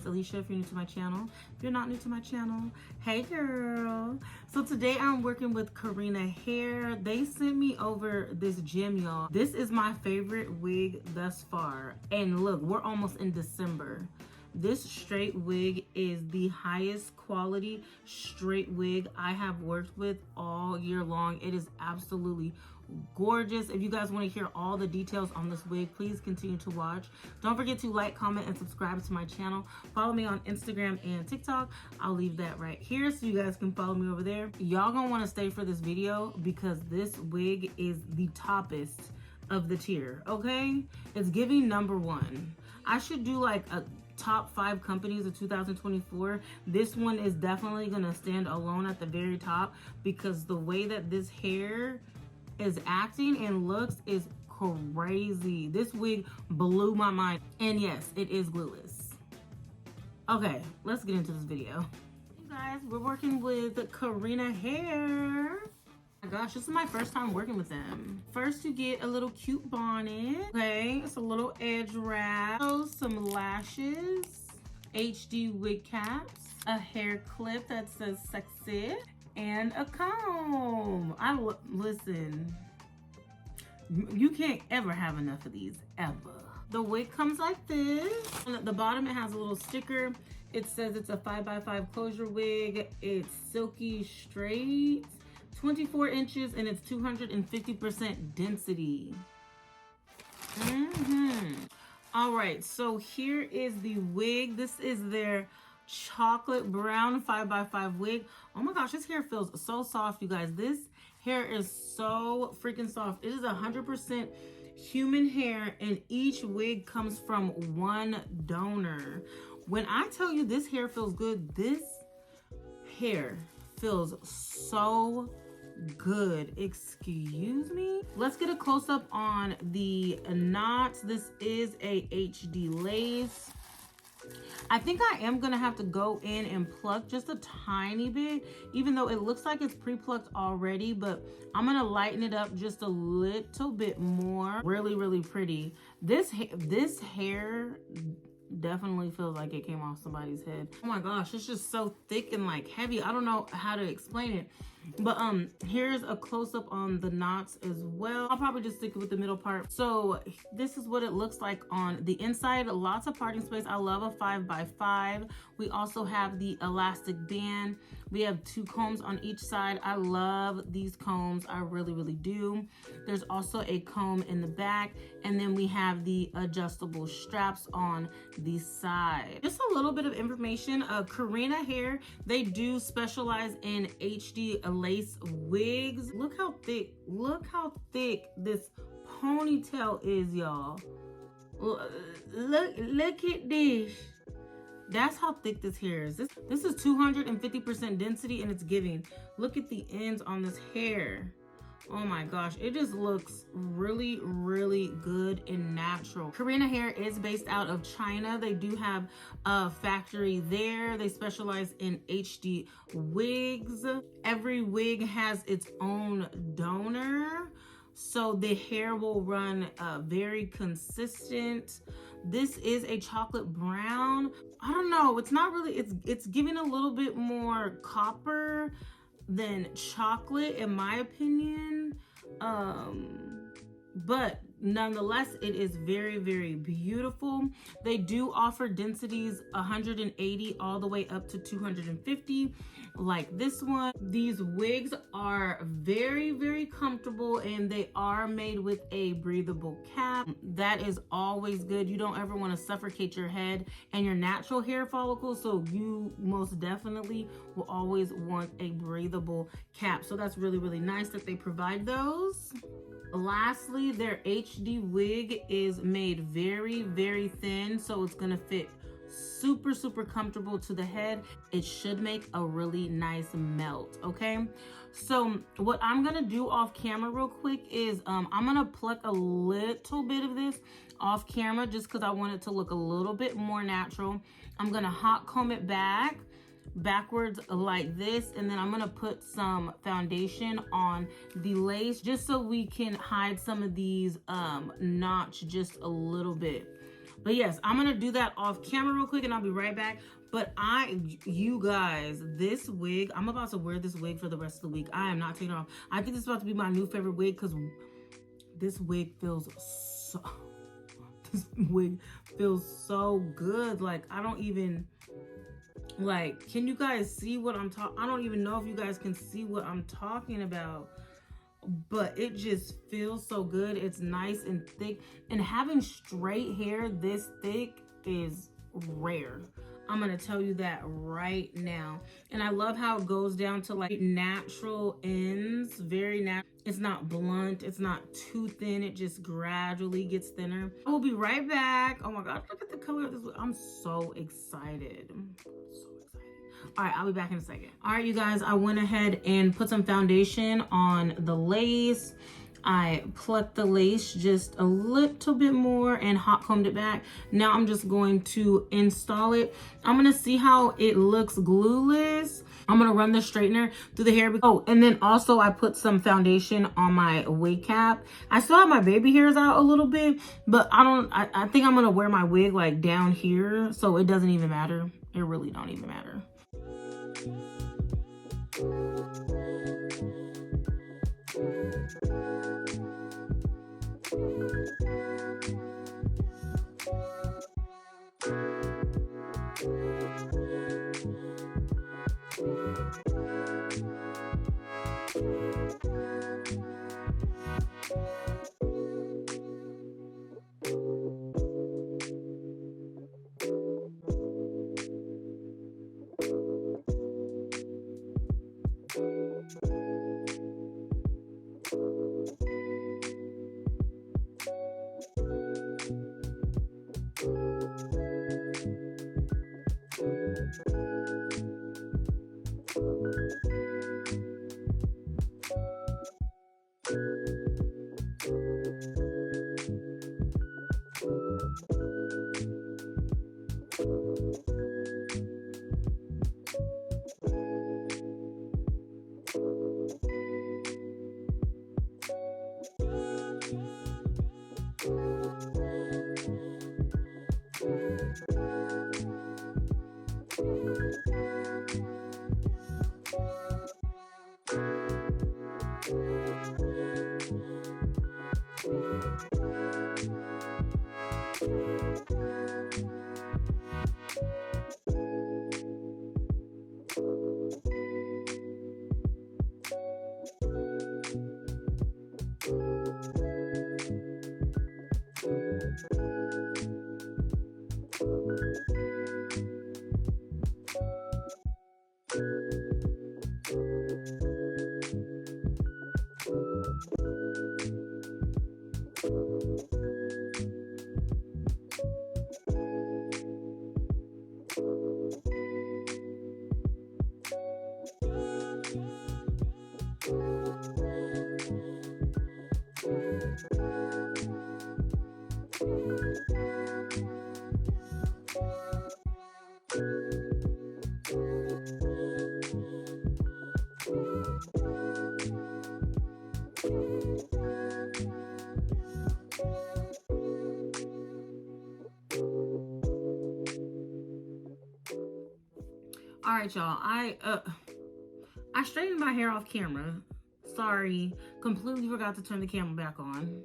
is Alishia if you're new to my channel. If you're not new to my channel, hey girl. So today I'm working with Carina Hair. They sent me over this gem, y'all. This is my favorite wig thus far. And look, we're almost in December. This straight wig is the highest quality straight wig I have worked with all year long. It is absolutely gorgeous. If you guys want to hear all the details on this wig, please continue to watch. Don't forget to like, comment, and subscribe to my channel. Follow me on Instagram and TikTok. I'll leave that right here so you guys can follow me over there. Y'all gonna want to stay for this video because this wig is the toppest of the tier, okay? It's giving #1. I should do like a top 5 companies of 2024. This one is definitely gonna stand alone at the very top because the way that this hair is acting and looks is crazy. This wig blew my mind. And yes, it is glueless. Okay, let's get into this video. Hey guys, we're working with Carina Hair. Oh my gosh, this is my first time working with them. First, you get a little cute bonnet. Okay, it's a little edge wrap. Some lashes, HD wig caps, a hair clip that says sexy, and a comb. Listen, you can't ever have enough of these, ever. The wig comes like this. And at the bottom, it has a little sticker. It says it's a 5x5 closure wig. It's silky straight, 24 inches, and it's 250% density. All right, so here is the wig. This is their chocolate brown 5x5 wig. Oh my gosh, this hair feels so soft, you guys. This hair is so freaking soft. It is 100% human hair, and each wig comes from one donor. When I tell you this hair feels good, this hair feels so good. Excuse me. Let's get a close-up on the knots. This is a HD lace. I think I am gonna have to go in and pluck just a tiny bit, even though it looks like it's pre-plucked already, but I'm gonna lighten it up just a little bit more. Really, really pretty. This hair definitely feels like it came off somebody's head. Oh my gosh, it's just so thick and like heavy. I don't know how to explain it. But here's a close-up on the knots as well. I'll probably just stick with the middle part. So this is what it looks like on the inside. Lots of parting space. I love a 5x5. We also have the elastic band. We have 2 combs on each side. I love these combs. I really, really do. There's also a comb in the back, and then we have the adjustable straps on the side. Just a little bit of information. Carina Hair, they do specialize in HD lace wigs. Look how thick this ponytail is, y'all. Look at this. That's how thick this hair is. This is 250% density, and it's giving. Look at the ends on this hair. Oh my gosh, it just looks really, really good and natural. Carina Hair is based out of China. They do have a factory there. They specialize in HD wigs. Every wig has its own donor, so the hair will run very consistent. This is a chocolate brown. I don't know, it's not really, it's giving a little bit more copper than chocolate in my opinion, but nonetheless it is very, very beautiful. They do offer densities 180 all the way up to 250 like this one. These wigs are very, very comfortable, and they are made with a breathable cap. That is always good. You don't ever want to suffocate your head and your natural hair follicles, so you most definitely will always want a breathable cap. So that's really, really nice that they provide those. Lastly, their HD wig is made very, very thin, so it's gonna fit super, super comfortable to the head. It should make a really nice melt, okay? So what I'm gonna do off camera real quick is I'm gonna pluck a little bit of this off camera just because I want it to look a little bit more natural. I'm gonna hot comb it backwards like this, and then I'm gonna put some foundation on the lace just so we can hide some of these knots just a little bit. But yes, I'm gonna do that off camera real quick and I'll be right back. But you guys, this wig, I'm about to wear this wig for the rest of the week. I am not taking it off. I think this is about to be my new favorite wig because this wig feels so, this wig feels so good. Like, I don't even, like, can you guys see what I'm talking? I don't even know if you guys can see what I'm talking about. But it just feels so good. It's nice and thick, and having straight hair this thick is rare. I'm gonna tell you that right now. And I love how it goes down to like natural ends, very natural. It's not blunt, it's not too thin, it just gradually gets thinner. I will be right back. Oh my god, look at the color of this. I'm so excited. All right, I'll be back in a second. All right, you guys, I went ahead and put some foundation on the lace. I plucked the lace just a little bit more and hot combed it back. Now I'm just going to install it. I'm gonna see how it looks glueless. I'm gonna run the straightener through the hair. Oh, and then also I put some foundation on my wig cap. I still have my baby hairs out a little bit, but I think I'm gonna wear my wig like down here, so it doesn't even matter. It really don't even matter. All right, y'all. I straightened my hair off camera. Sorry, completely forgot to turn the camera back on.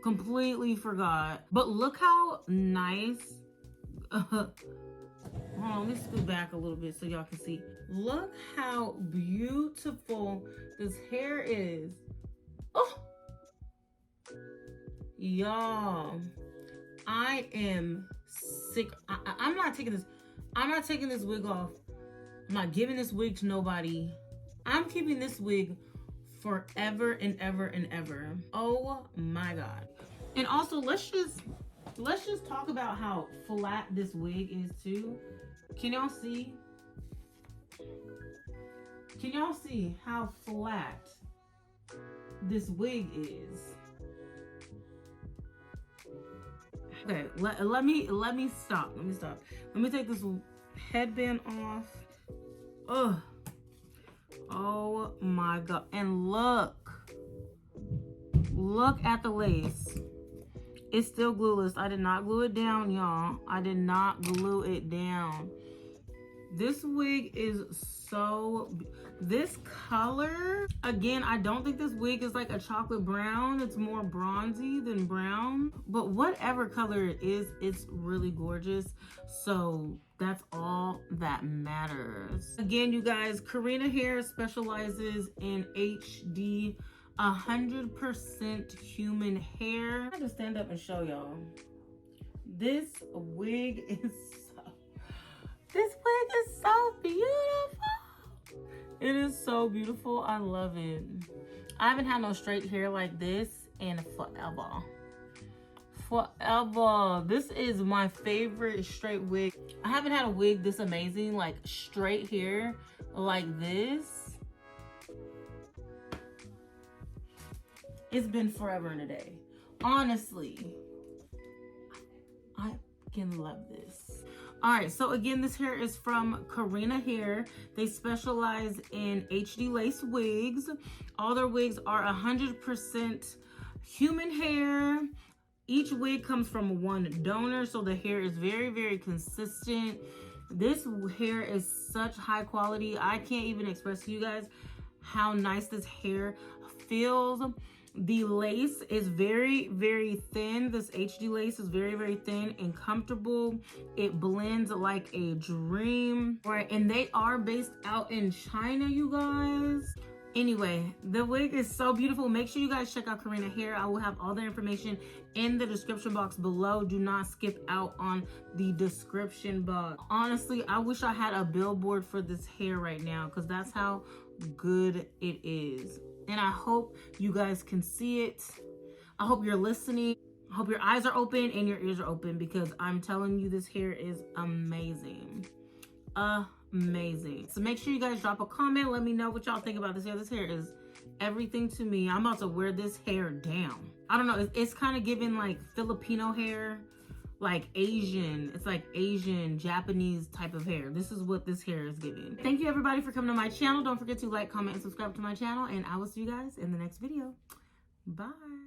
Completely forgot. But look how nice. Hold on, let me scoot back a little bit so y'all can see. Look how beautiful this hair is. Oh, y'all, I am sick. I'm not taking this. I'm not taking this wig off. I'm not giving this wig to nobody. I'm keeping this wig forever and ever and ever. Oh my god. And also, let's just talk about how flat this wig is too. Can y'all see? Can y'all see how flat this wig is? Okay, let me stop. Let me stop. Let me take this headband off. Ugh. Oh my god. And look at the lace. It's still glueless. I did not glue it down, y'all. I did not glue it down. This wig is so, this color, again, I don't think this wig is like a chocolate brown. It's more bronzy than brown, but whatever color it is, it's really gorgeous. So that's all that matters. Again, you guys, Carina Hair specializes in HD 100% human hair. I have to stand up and show y'all. This wig is This wig is so beautiful. It is so beautiful. I love it. I haven't had no straight hair like this in forever. Forever. This is my favorite straight wig. I haven't had a wig this amazing, like straight hair like this. It's been forever and a day. Honestly, I can love this. All right, so again, this hair is from Carina Hair. They specialize in HD lace wigs. All their wigs are 100% human hair. Each wig comes from one donor, so the hair is very, very consistent. This hair is such high quality. I can't even express to you guys how nice this hair feels. The lace is very, very thin. This HD lace is very, very thin and comfortable. It blends like a dream. All right, and they are based out in China, you guys. Anyway, the wig is so beautiful. Make sure you guys check out Carina Hair. I will have all the information in the description box below. Do not skip out on the description box. Honestly, I wish I had a billboard for this hair right now because that's how good it is. And I hope you guys can see it. I hope you're listening. I hope your eyes are open and your ears are open because I'm telling you, this hair is amazing. Amazing. So make sure you guys drop a comment. Let me know what y'all think about this hair. This hair is everything to me. I'm about to wear this hair down. I don't know. It's kind of giving like Filipino hair, like Asian. It's like Asian, Japanese type of hair. This is what this hair is giving. Thank you everybody for coming to my channel. Don't forget to like, comment, and subscribe to my channel. And I will see you guys in the next video. Bye.